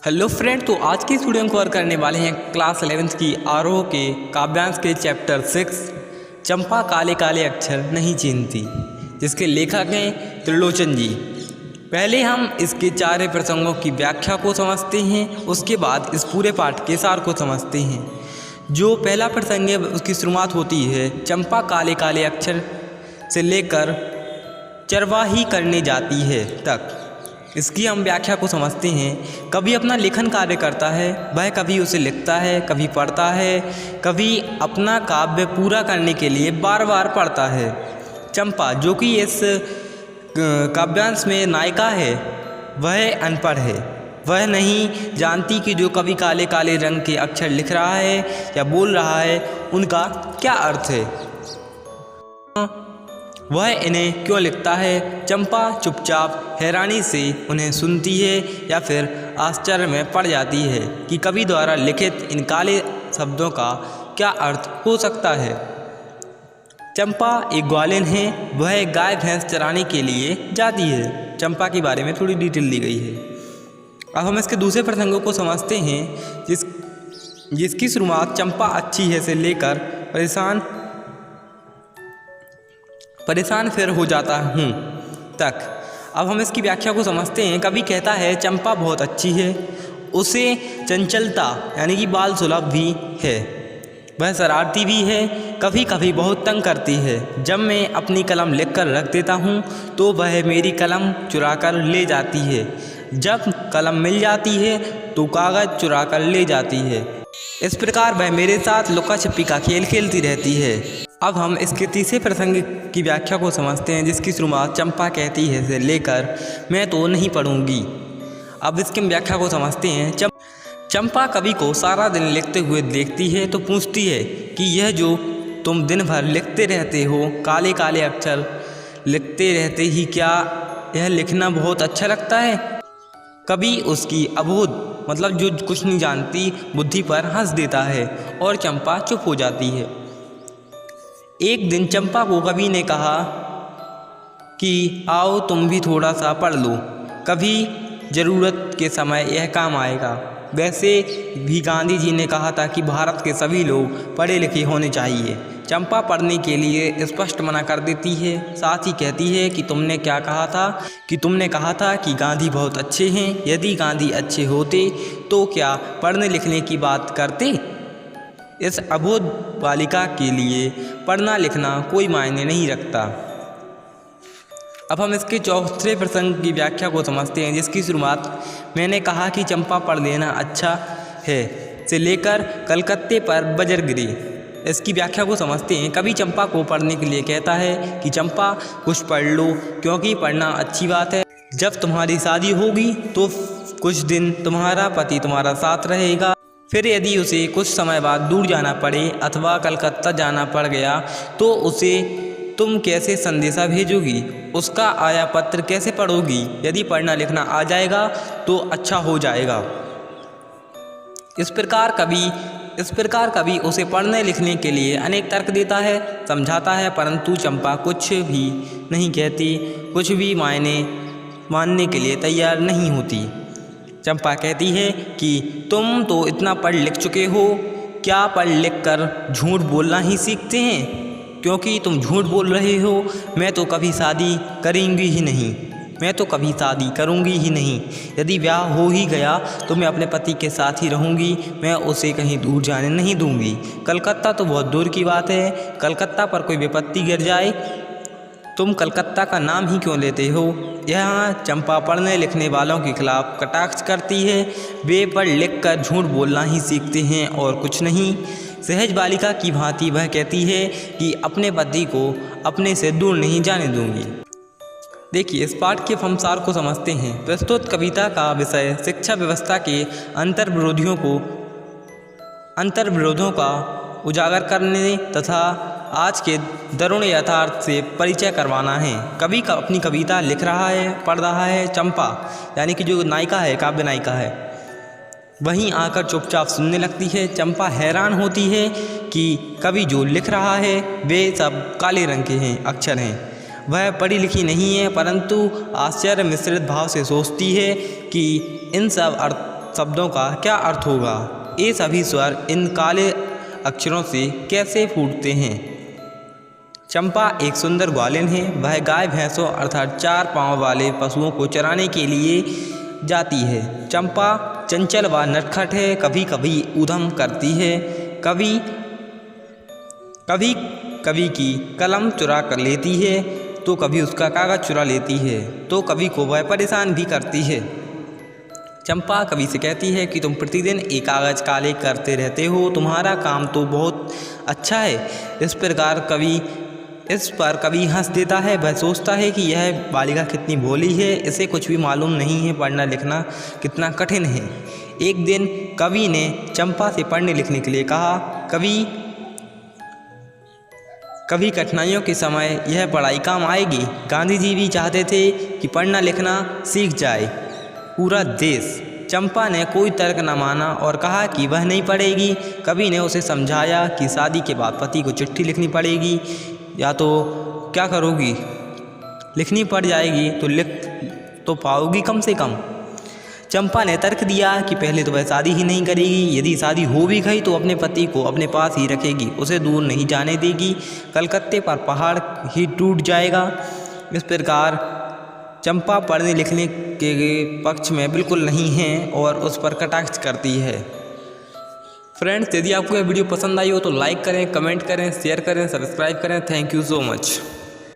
Hello friend, तो आज की स्टूडियो में कवर करने वाले हैं क्लास 11th की आरोह के काव्यांश के चैप्टर 6 चंपा काले काले अक्षर नहीं चीनती, जिसके लेखक हैं त्रिलोचन जी। पहले हम इसके चारे प्रसंगों की व्याख्या को समझते हैं, उसके बाद इस पूरे पाठ के सार को समझते हैं। जो पहला प्रसंग है उसकी शुरुआत होती है चंपा काले काले अक्षर से लेकर चरवाही करने जाती है तक। इसकी हम व्याख्या को समझते हैं। कभी अपना लेखन कार्य करता है, वह कभी उसे लिखता है, कभी पढ़ता है, कभी अपना काव्य पूरा करने के लिए बार बार पढ़ता है। चंपा, जो कि इस काव्यांश में नायिका है, वह अनपढ़ है। वह नहीं जानती कि जो कवि काले काले रंग के अक्षर लिख रहा है या बोल रहा है उनका क्या अर्थ है, वह इन्हें क्यों लिखता है। चंपा चुपचाप हैरानी से उन्हें सुनती है या फिर आश्चर्य में पड़ जाती है कि कवि द्वारा लिखित इन काले शब्दों का क्या अर्थ हो सकता है। चंपा एक ग्वालिन है, वह गाय भैंस चराने के लिए जाती है। चंपा के बारे में थोड़ी डिटेल दी गई है। अब हम इसके दूसरे प्रसंगों को समझते हैं, जिसकी शुरुआत चंपा अच्छी है से लेकर परेशान फिर हो जाता हूँ तक। अब हम इसकी व्याख्या को समझते हैं। कवि कहता है चंपा बहुत अच्छी है, उसे चंचलता यानी कि बाल सुलभ भी है, वह शरारती भी है, कभी कभी बहुत तंग करती है। जब मैं अपनी कलम लिखकर रख देता हूँ तो वह मेरी कलम चुरा कर ले जाती है, जब कलम मिल जाती है तो कागज़ चुरा कर ले जाती है। इस प्रकार वह मेरे साथ लुका छिपी का खेल खेलती रहती है। अब हम इसके तीसरे प्रसंग की व्याख्या को समझते हैं, जिसकी शुरुआत चंपा कहती है से लेकर मैं तो नहीं पढ़ूंगी। अब इसकी व्याख्या को समझते हैं। चंपा कवि को सारा दिन लिखते हुए देखती है तो पूछती है कि यह जो तुम दिन भर लिखते रहते हो, काले काले अक्षर लिखते रहते ही, क्या यह लिखना बहुत अच्छा लगता है। कवि उसकी अबोध मतलब जो कुछ नहीं जानती बुद्धि पर हंस देता है और चंपा चुप हो जाती है। एक दिन चंपा को कवि ने कहा कि आओ तुम भी थोड़ा सा पढ़ लो, कभी ज़रूरत के समय यह काम आएगा। वैसे भी गांधी जी ने कहा था कि भारत के सभी लोग पढ़े लिखे होने चाहिए। चंपा पढ़ने के लिए स्पष्ट मना कर देती है, साथ ही कहती है कि तुमने क्या कहा था, कि तुमने कहा था कि गांधी बहुत अच्छे हैं। यदि गांधी अच्छे होते तो क्या पढ़ने लिखने की बात करते। इस अबोध बालिका के लिए पढ़ना लिखना कोई मायने नहीं रखता। अब हम इसके चौथे प्रसंग की व्याख्या को समझते हैं, जिसकी शुरुआत मैंने कहा कि चंपा पढ़ लेना अच्छा है से लेकर कलकत्ते पर बजर गिरी। इसकी व्याख्या को समझते हैं। कवि चंपा को पढ़ने के लिए कहता है कि चंपा कुछ पढ़ लो, क्योंकि पढ़ना अच्छी बात है। जब तुम्हारी शादी होगी तो कुछ दिन तुम्हारा पति तुम्हारा साथ रहेगा, फिर यदि उसे कुछ समय बाद दूर जाना पड़े अथवा कलकत्ता जाना पड़ गया तो उसे तुम कैसे संदेशा भेजोगी, उसका आया पत्र कैसे पढ़ोगी। यदि पढ़ना लिखना आ जाएगा तो अच्छा हो जाएगा। इस प्रकार कवि उसे पढ़ने लिखने के लिए अनेक तर्क देता है, समझाता है, परंतु चंपा कुछ भी नहीं कहती, कुछ भी मानने के लिए तैयार नहीं होती। चंपा कहती है कि तुम तो इतना पढ़ लिख चुके हो, क्या पढ़ लिख कर झूठ बोलना ही सीखते हैं। क्योंकि तुम झूठ बोल रहे हो, मैं तो कभी शादी करूँगी ही नहीं, मैं तो कभी शादी करूँगी ही नहीं। यदि ब्याह हो ही गया तो मैं अपने पति के साथ ही रहूँगी, मैं उसे कहीं दूर जाने नहीं दूँगी। कलकत्ता तो बहुत दूर की बात है, कलकत्ता पर कोई विपत्ति गिर जाए, तुम कलकत्ता का नाम ही क्यों लेते हो। यहाँ चंपा पढ़ने लिखने वालों के खिलाफ कटाक्ष करती है। वे पढ़ लिख कर झूठ बोलना ही सीखते हैं और कुछ नहीं। सहज बालिका की भांति वह कहती है कि अपने पति को अपने से दूर नहीं जाने दूंगी। देखिए, इस पाठ के हम सार को समझते हैं। प्रस्तुत कविता का विषय शिक्षा व्यवस्था के अंतर्विरोधों का उजागर करने तथा आज के दरुण यथार्थ से परिचय करवाना है। कवि का अपनी कविता लिख रहा है, पढ़ रहा है। चंपा यानी कि जो नायिका है, काव्य नायिका है, वहीं आकर चुपचाप सुनने लगती है। चंपा हैरान होती है कि कवि जो लिख रहा है वे सब काले रंग के हैं, अक्षर हैं। वह पढ़ी लिखी नहीं है, परंतु आश्चर्य मिश्रित भाव से सोचती है कि इन सब शब्दों का क्या अर्थ होगा? ये सभी स्वर इन काले अक्षरों से कैसे फूटते हैं? चंपा एक सुंदर ग्वालिन है। वह गाय भैंसों अर्थात 4 पाँव वाले पशुओं को चराने के लिए जाती है। चंपा चंचल व नटखट है। कभी कभी उधम करती है, कभी कभी की कलम चुरा कर लेती है, तो कभी उसका कागज़ चुरा लेती है, तो कभी को वह परेशान भी करती है। चंपा कवि से कहती है कि तुम प्रतिदिन एक कागज़ काले करते रहते हो, तुम्हारा काम तो बहुत अच्छा है। इस पर कवि हंस देता है। वह सोचता है कि यह बालिका कितनी भोली है, इसे कुछ भी मालूम नहीं है पढ़ना लिखना कितना कठिन है। एक दिन कवि ने चंपा से पढ़ने लिखने के लिए कहा। कभी कठिनाइयों के समय यह पढ़ाई काम आएगी। गांधी जी भी चाहते थे कि पढ़ना लिखना सीख जाए पूरा देश। चंपा ने कोई तर्क न माना और कहा कि वह नहीं पढ़ेगी। कवि ने उसे समझाया कि शादी के बाद पति को चिट्ठी लिखनी पड़ेगी, या तो क्या करोगी, लिखनी पड़ जाएगी तो लिख तो पाओगी कम से कम। चंपा ने तर्क दिया कि पहले तो वह शादी ही नहीं करेगी, यदि शादी हो भी गई तो अपने पति को अपने पास ही रखेगी, उसे दूर नहीं जाने देगी, कलकत्ते पर पहाड़ ही टूट जाएगा। इस प्रकार चंपा पढ़ने लिखने के पक्ष में बिल्कुल नहीं है और उस पर कटाक्ष करती है। फ्रेंड्स, यदि आपको यह वीडियो पसंद आई हो तो लाइक करें, कमेंट करें, शेयर करें, सब्सक्राइब करें। Thank you so much.